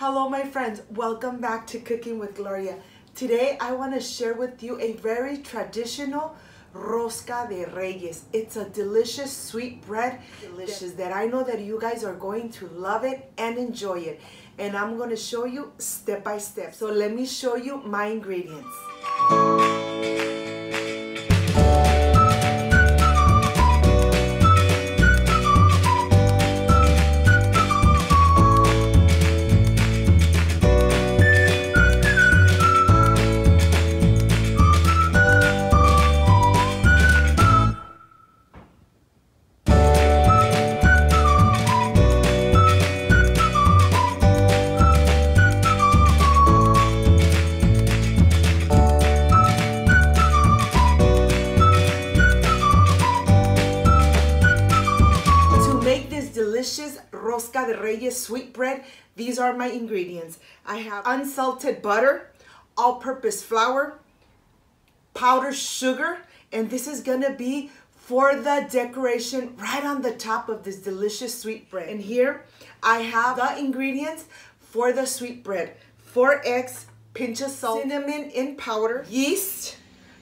Hello my friends, welcome back to Cooking with Gloria. Today I want to share with you a very traditional Rosca de Reyes. It's a delicious sweet bread, delicious, that I know that you guys are going to love it and enjoy it. And I'm going to show you step by step. So let me show you my ingredients. Delicious Rosca de Reyes sweetbread. These are my ingredients. I have unsalted butter, all-purpose flour, powdered sugar, and this is gonna be for the decoration right on the top of this delicious sweetbread. And here I have the ingredients for the sweetbread: 4 eggs, pinch of salt, cinnamon in powder, yeast,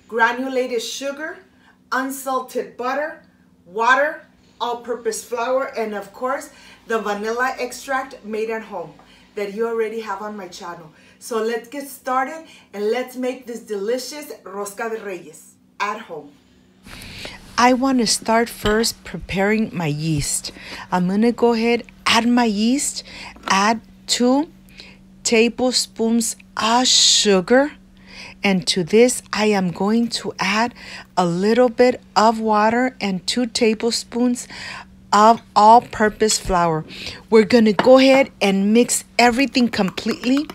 granulated sugar, unsalted butter, water, all-purpose flour, and of course the vanilla extract made at home that you already have on my channel. So let's get started and let's make this delicious Rosca de Reyes at home. I want to start first preparing my yeast. I'm gonna go ahead, add my yeast, add 2 tablespoons of sugar, and to this I am going to add a little bit of water and 2 tablespoons of all-purpose flour. We're gonna go ahead and mix everything completely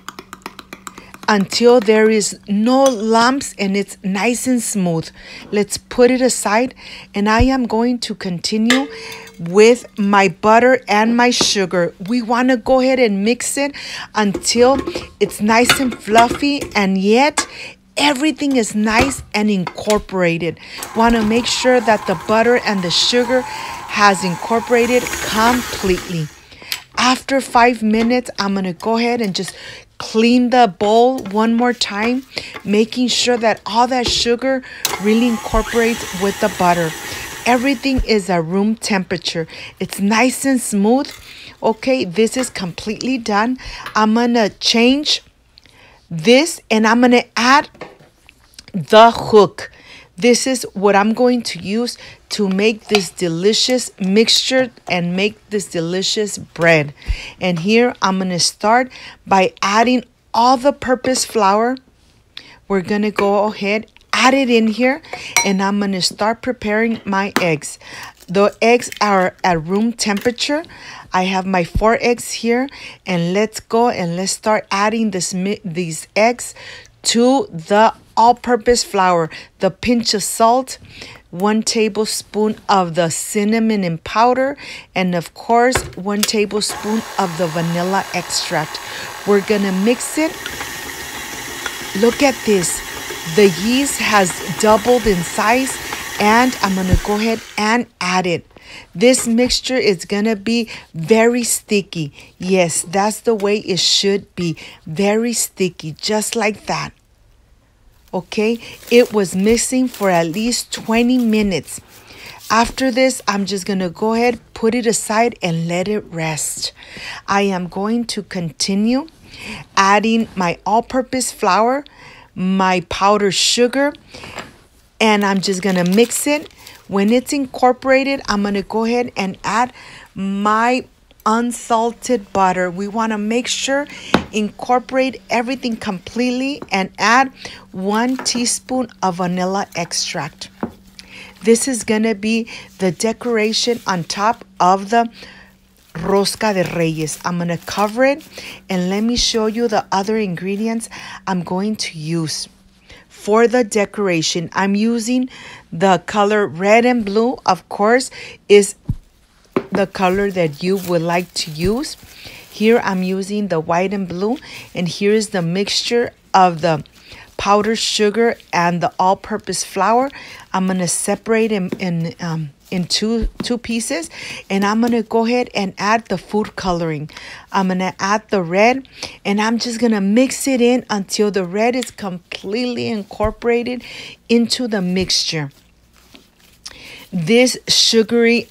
until there is no lumps and it's nice and smooth. Let's put it aside, and I am going to continue with my butter and my sugar. We want to go ahead and mix it until it's nice and fluffy, and yet everything is nice and incorporated. Want to make sure that the butter and the sugar has incorporated completely. After 5 minutes, I'm going to go ahead and just clean the bowl one more time, making sure that all that sugar really incorporates with the butter. Everything is at room temperature. It's nice and smooth. Okay, this is completely done. I'm going to change this and I'm going to add the hook. This is what I'm going to use to make this delicious mixture and make this delicious bread. And here I'm going to start by adding all the purpose flour. We're going to go ahead, add it in here, and I'm going to start preparing my eggs. The eggs are at room temperature. I have my 4 eggs here, and let's go and let's start adding these eggs to the all-purpose flour, the pinch of salt, 1 tablespoon of the cinnamon in powder, and of course 1 tablespoon of the vanilla extract. We're gonna mix it. Look at this. The yeast has doubled in size, and I'm gonna go ahead and add it. This mixture is gonna be very sticky. Yes, that's the way it should be. Very sticky, just like that. Okay, it was mixing for at least 20 minutes. After this, I'm just gonna go ahead, put it aside and let it rest. I am going to continue adding my all-purpose flour, my powdered sugar, and I'm just gonna mix it. When it's incorporated, I'm gonna go ahead and add my unsalted butter. We want to make sure incorporate everything completely and add 1 teaspoon of vanilla extract. This is gonna be the decoration on top of the Rosca de Reyes. I'm gonna cover it, and let me show you the other ingredients I'm going to use for the decoration. I'm using the color red and blue. Of course, is the color that you would like to use. Here I'm using the white and blue, and here is the mixture of the powdered sugar and the all-purpose flour. I'm going to separate in in two pieces, and I'm gonna go ahead and add the food coloring. I'm gonna add the red, and I'm just gonna mix it in until the red is completely incorporated into the mixture. This sugary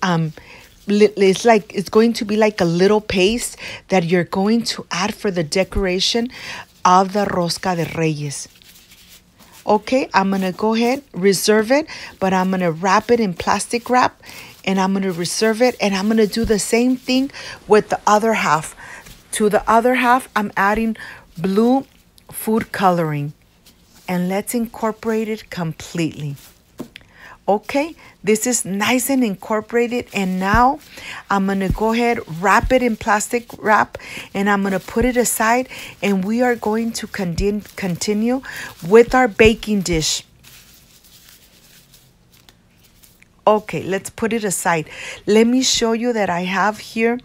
it's going to be like a little paste that you're going to add for the decoration of the Rosca de Reyes. Okay, I'm going to go ahead, reserve it, but I'm going to wrap it in plastic wrap, and I'm going to reserve it, and I'm going to do the same thing with the other half. To the other half, I'm adding blue food coloring, and let's incorporate it completely. Okay, this is nice and incorporated, and now I'm going to go ahead, wrap it in plastic wrap, and I'm going to put it aside, and we are going to continue with our baking dish. Okay, let's put it aside. Let me show you that I have here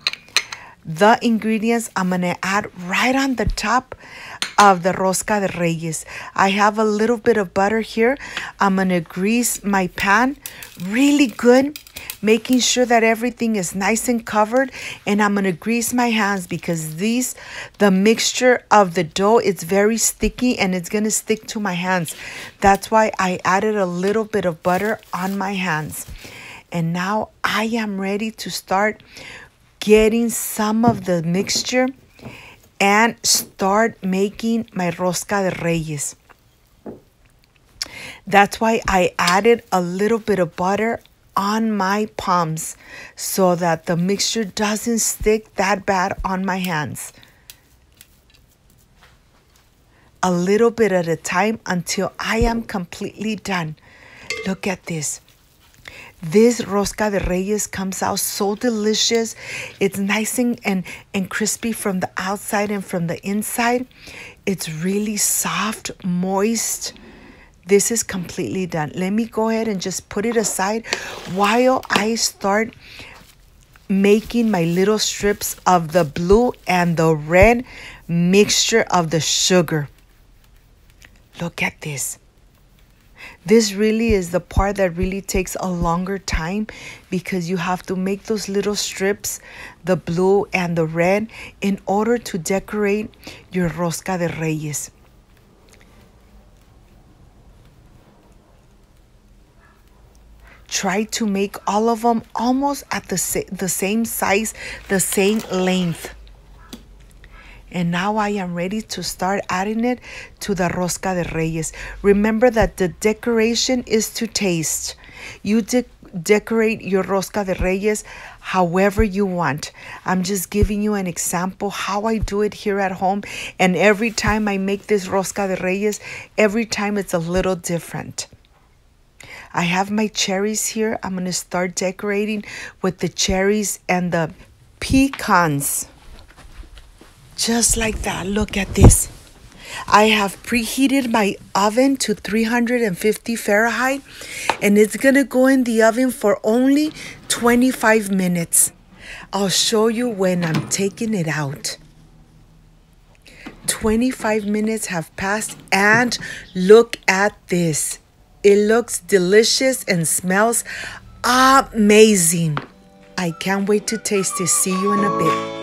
the ingredients I'm going to add right on the top of the Rosca de Reyes. I have a little bit of butter here. I'm going to grease my pan really good, making sure that everything is nice and covered. And I'm going to grease my hands because the mixture of the dough is very sticky and it's going to stick to my hands. That's why I added a little bit of butter on my hands. And now I am ready to start getting some of the mixture and start making my Rosca de Reyes. That's why I added a little bit of butter on my palms so that the mixture doesn't stick that bad on my hands. A little bit at a time until I am completely done. Look at this. This Rosca de Reyes comes out so delicious. It's nice and crispy from the outside and from the inside. It's really soft, moist. This is completely done. Let me go ahead and just put it aside while I start making my little strips of the blue and the red mixture of the sugar. Look at this. This really is the part that really takes a longer time because you have to make those little strips, the blue and the red, in order to decorate your Rosca de Reyes. Try to make all of them almost at the same size, the same length. And now I am ready to start adding it to the Rosca de Reyes. Remember that the decoration is to taste. You decorate your Rosca de Reyes however you want. I'm just giving you an example how I do it here at home. And every time I make this Rosca de Reyes, every time it's a little different. I have my cherries here. I'm going to start decorating with the cherries and the pecans. Just like that. Look at this. I have preheated my oven to 350 Fahrenheit, and it's going to go in the oven for only 25 minutes. I'll show you when I'm taking it out. 25 minutes have passed, and look at this. It looks delicious and smells amazing. I can't wait to taste it. See you in a bit.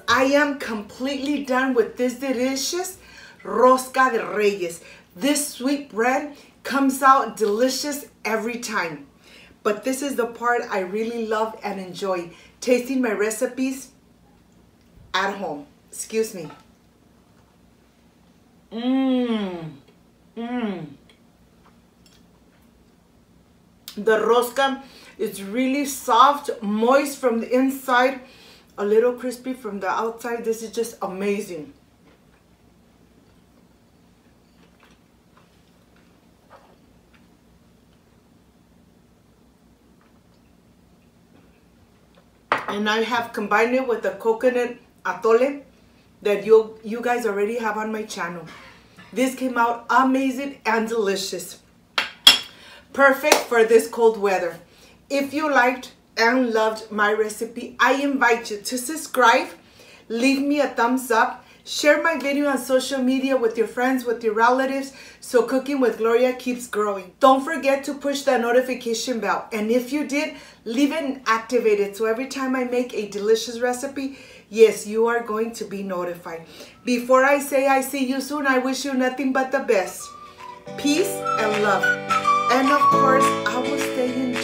I am completely done with this delicious Rosca de Reyes. This sweet bread comes out delicious every time. But this is the part I really love and enjoy, tasting my recipes at home. Excuse me. The rosca is really soft, moist from the inside, a little crispy from the outside. This is just amazing. And I have combined it with the coconut atole that you guys already have on my channel. This came out amazing and delicious. Perfect for this cold weather. If you liked and loved my recipe, I invite you to subscribe, leave me a thumbs up, share my video on social media with your friends, with your relatives, so Cooking with Gloria keeps growing. Don't forget to push that notification bell. And if you did, leave it activated so every time I make a delicious recipe, yes, you are going to be notified. Before I say I see you soon, I wish you nothing but the best. Peace and love. And of course, I will stay in